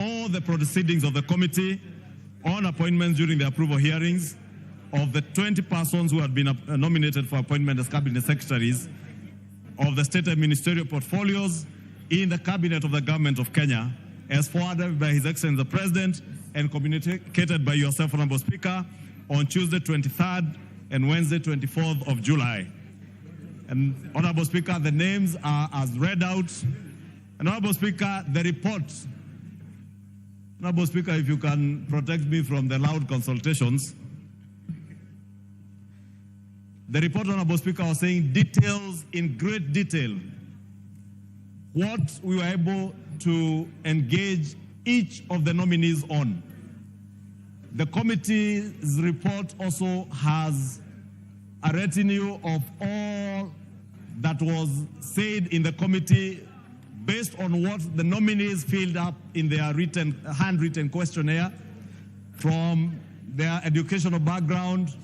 all the proceedings of the committee on appointments during the approval hearings of the 20 persons who had been nominated for appointment as cabinet secretaries of the state and ministerial portfolios in the cabinet of the government of Kenya, as forwarded by His Excellency the President and communicated by yourself, Honorable Speaker, on Tuesday 23rd and Wednesday 24th of July. And Honorable Speaker, the names are as read out. And Honorable Speaker, the report. Honorable Speaker, if you can protect me from the loud consultations. The report, Honorable Speaker, was saying details in great detail what we were able to engage each of the nominees on. The committee's report also has a retinue of all that was said in the committee based on what the nominees filled up in their handwritten questionnaire, from their educational background,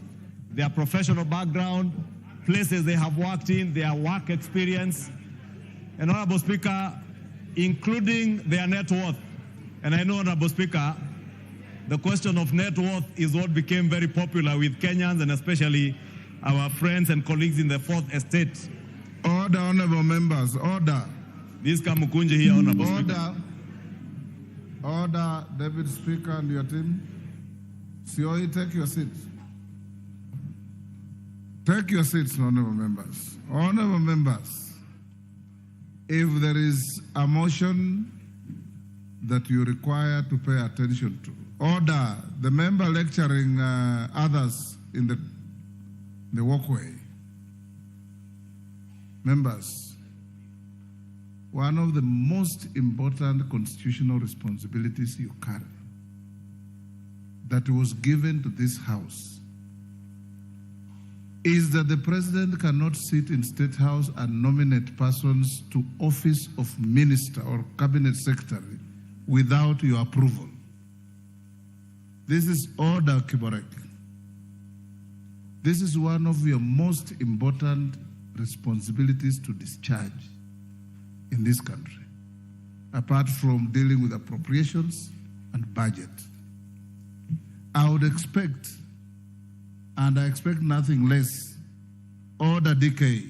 their professional background, places they have worked in, their work experience, and Honorable Speaker, including their net worth. And I know, Honorable Speaker, the question of net worth is what became very popular with Kenyans and especially our friends and colleagues in the Fourth Estate. Order, honorable members, order. This Kamukunji here, Honorable Order. Speaker. Order, Deputy Speaker and your team. Sioi, take your seats. Take your seats, honorable members. Honorable members, if there is a motion that you require to pay attention to, order. The member lecturing others in the walkway. Members, one of the most important constitutional responsibilities you carry that was given to this House is that the President cannot sit in State House and nominate persons to office of minister or cabinet secretary without your approval. This is order, Kiborek. This is one of your most important responsibilities to discharge in this country, apart from dealing with appropriations and budget. I would expect, and I expect nothing less, order DK.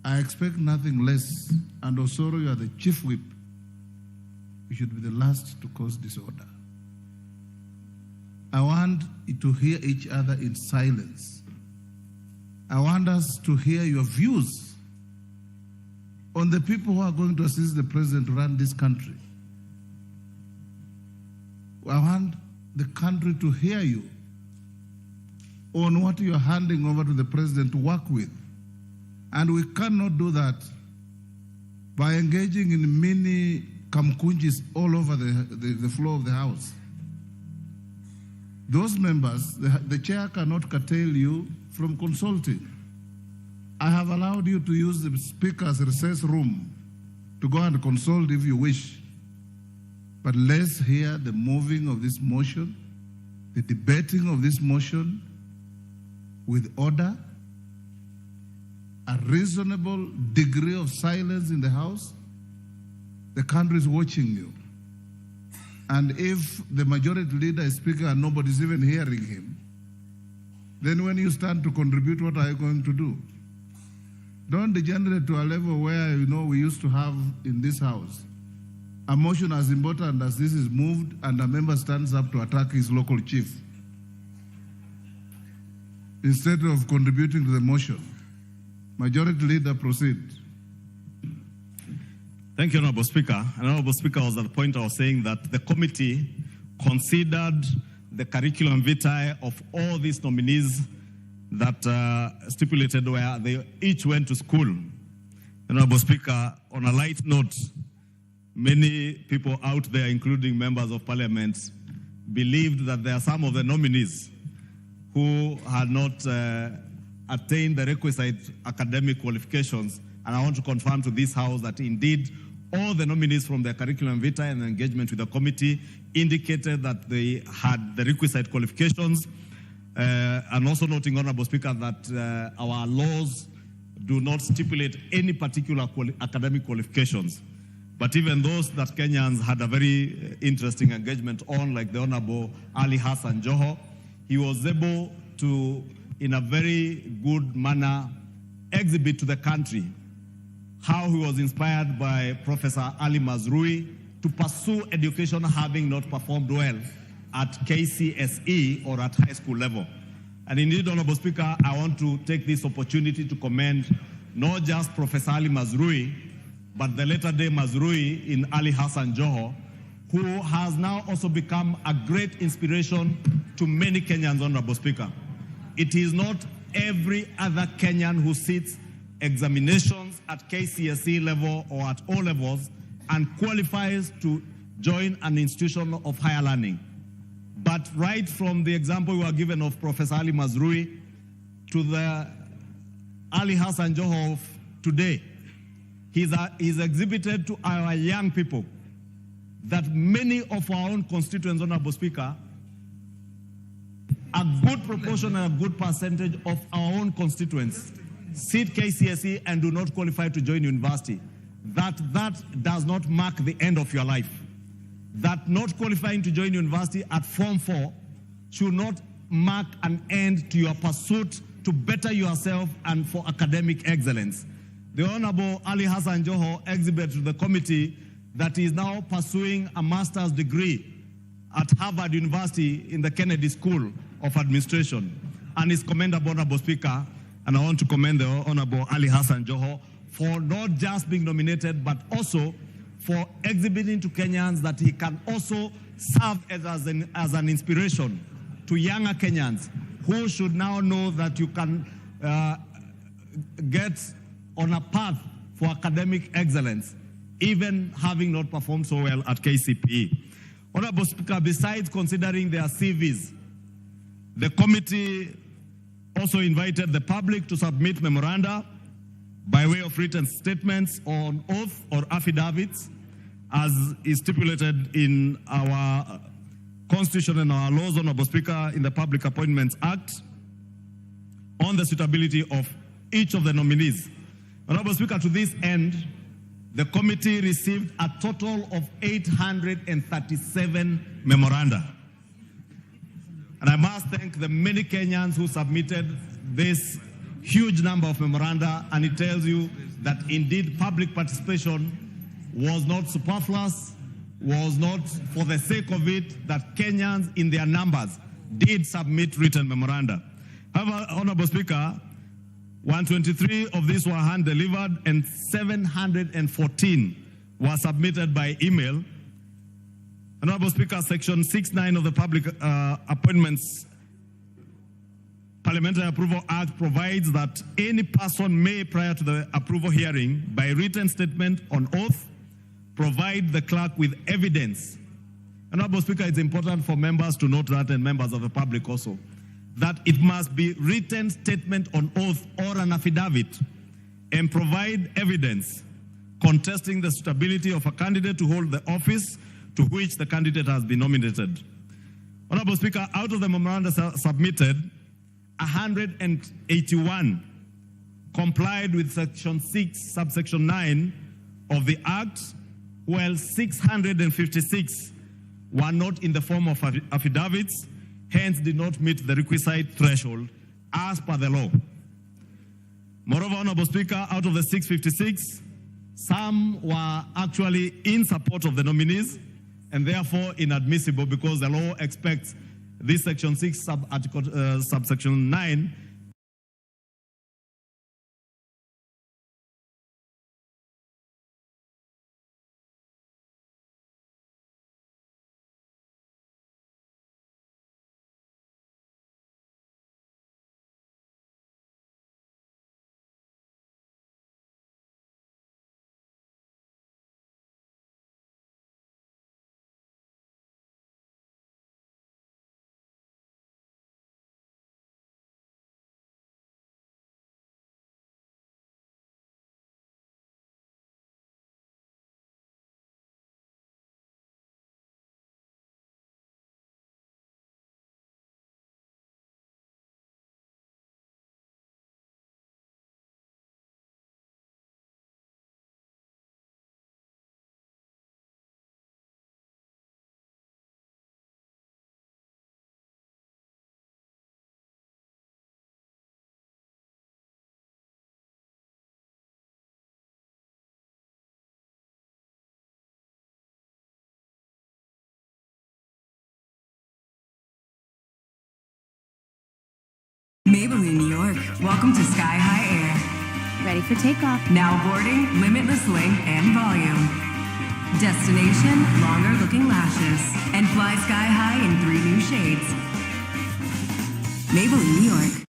I expect nothing less, and Osoro, you are the chief whip. You should be the last to cause disorder. I want you to hear each other in silence. I want us to hear your views on the people who are going to assist the president to run this country. I want the country to hear you on what you are handing over to the president to work with. And we cannot do that by engaging in many kamkunjis all over the floor of the House. Those members, the chair cannot curtail you from consulting. I have allowed you to use the speaker's recess room to go and consult if you wish. But let's hear the moving of this motion, the debating of this motion with order, a reasonable degree of silence in the House. The country is watching you. And if the majority leader is speaking and nobody's even hearing him, then when you stand to contribute, what are you going to do? Don't degenerate to a level where, we used to have in this House a motion as important as this is moved and a member stands up to attack his local chief instead of contributing to the motion. Majority leader, proceed. Thank you, Honorable Speaker. And Honorable Speaker was at the point I was saying that the committee considered the curriculum vitae of all these nominees that stipulated where they each went to school. Honorable Speaker, on a light note, many people out there, including members of parliament, believed that there are some of the nominees who had not attained the requisite academic qualifications. And I want to confirm to this House that indeed all the nominees from their curriculum vitae and engagement with the committee indicated that they had the requisite qualifications. And also noting, Honorable Speaker, that our laws do not stipulate any particular academic qualifications. but even those that Kenyans had a very interesting engagement on, like the Honorable Ali Hassan Joho, he was able to, in a very good manner, exhibit to the country how he was inspired by Professor Ali Mazrui to pursue education having not performed well at KCSE or at high school level. And indeed, Honorable Speaker, I want to take this opportunity to commend not just Professor Ali Mazrui, but the later day Mazrui in Ali Hassan Joho, who has now also become a great inspiration to many Kenyans, Honorable Speaker. It is not every other Kenyan who sits examinations at KCSE level or at O levels and qualifies to join an institution of higher learning. But right from the example we were given of Professor Ali Mazrui to the Ali Hassan Joho of today, he's exhibited to our young people that many of our own constituents, Honorable Speaker, a good proportion and a good percentage of our own constituents sit KCSE and do not qualify to join university. That does not mark the end of your life. That not qualifying to join university at Form 4 should not mark an end to your pursuit to better yourself and for academic excellence. The Honorable Ali Hassan Joho exhibited to the committee that he is now pursuing a master's degree at Harvard University in the Kennedy School of Administration, and is commendable, Honorable Speaker. And I want to commend the Honorable Ali Hassan Joho for not just being nominated, but also for exhibiting to Kenyans that he can also serve as an inspiration to younger Kenyans who should now know that you can get on a path for academic excellence, even having not performed so well at KCPE. Honorable Speaker, besides considering their CVs, the committee also invited the public to submit memoranda by way of written statements on oath or affidavits, as is stipulated in our Constitution and our laws, Honorable Speaker, in the Public Appointments Act, on the suitability of each of the nominees. Honorable Speaker, to this end, the committee received a total of 837 memoranda. And I must thank the many Kenyans who submitted this huge number of memoranda, and it tells you that indeed public participation was not superfluous, was not for the sake of it, that Kenyans in their numbers did submit written memoranda. However, Honorable Speaker, 123 of these were hand-delivered and 714 were submitted by email. Honorable Speaker, Section 6(9) of the Public Appointments Parliamentary Approval Act provides that any person may, prior to the approval hearing, by written statement on oath, provide the clerk with evidence. Honorable Speaker, it's important for members to note that, and members of the public also, that it must be written statement on oath or an affidavit and provide evidence contesting the suitability of a candidate to hold the office to which the candidate has been nominated. Honorable Speaker, out of the memoranda submitted, 181 complied with Section 6, subsection 9 of the Act, while 656 were not in the form of affidavits, hence did not meet the requisite threshold as per the law. Moreover, Honorable Speaker, out of the 656, some were actually in support of the nominees and therefore inadmissible because the law expects this Section 6, subsection 9 Maybelline, New York. Welcome to Sky High Air. Ready for takeoff. Now boarding, limitless length and volume. Destination, longer looking lashes. And fly sky high in 3 new shades. Maybelline, New York.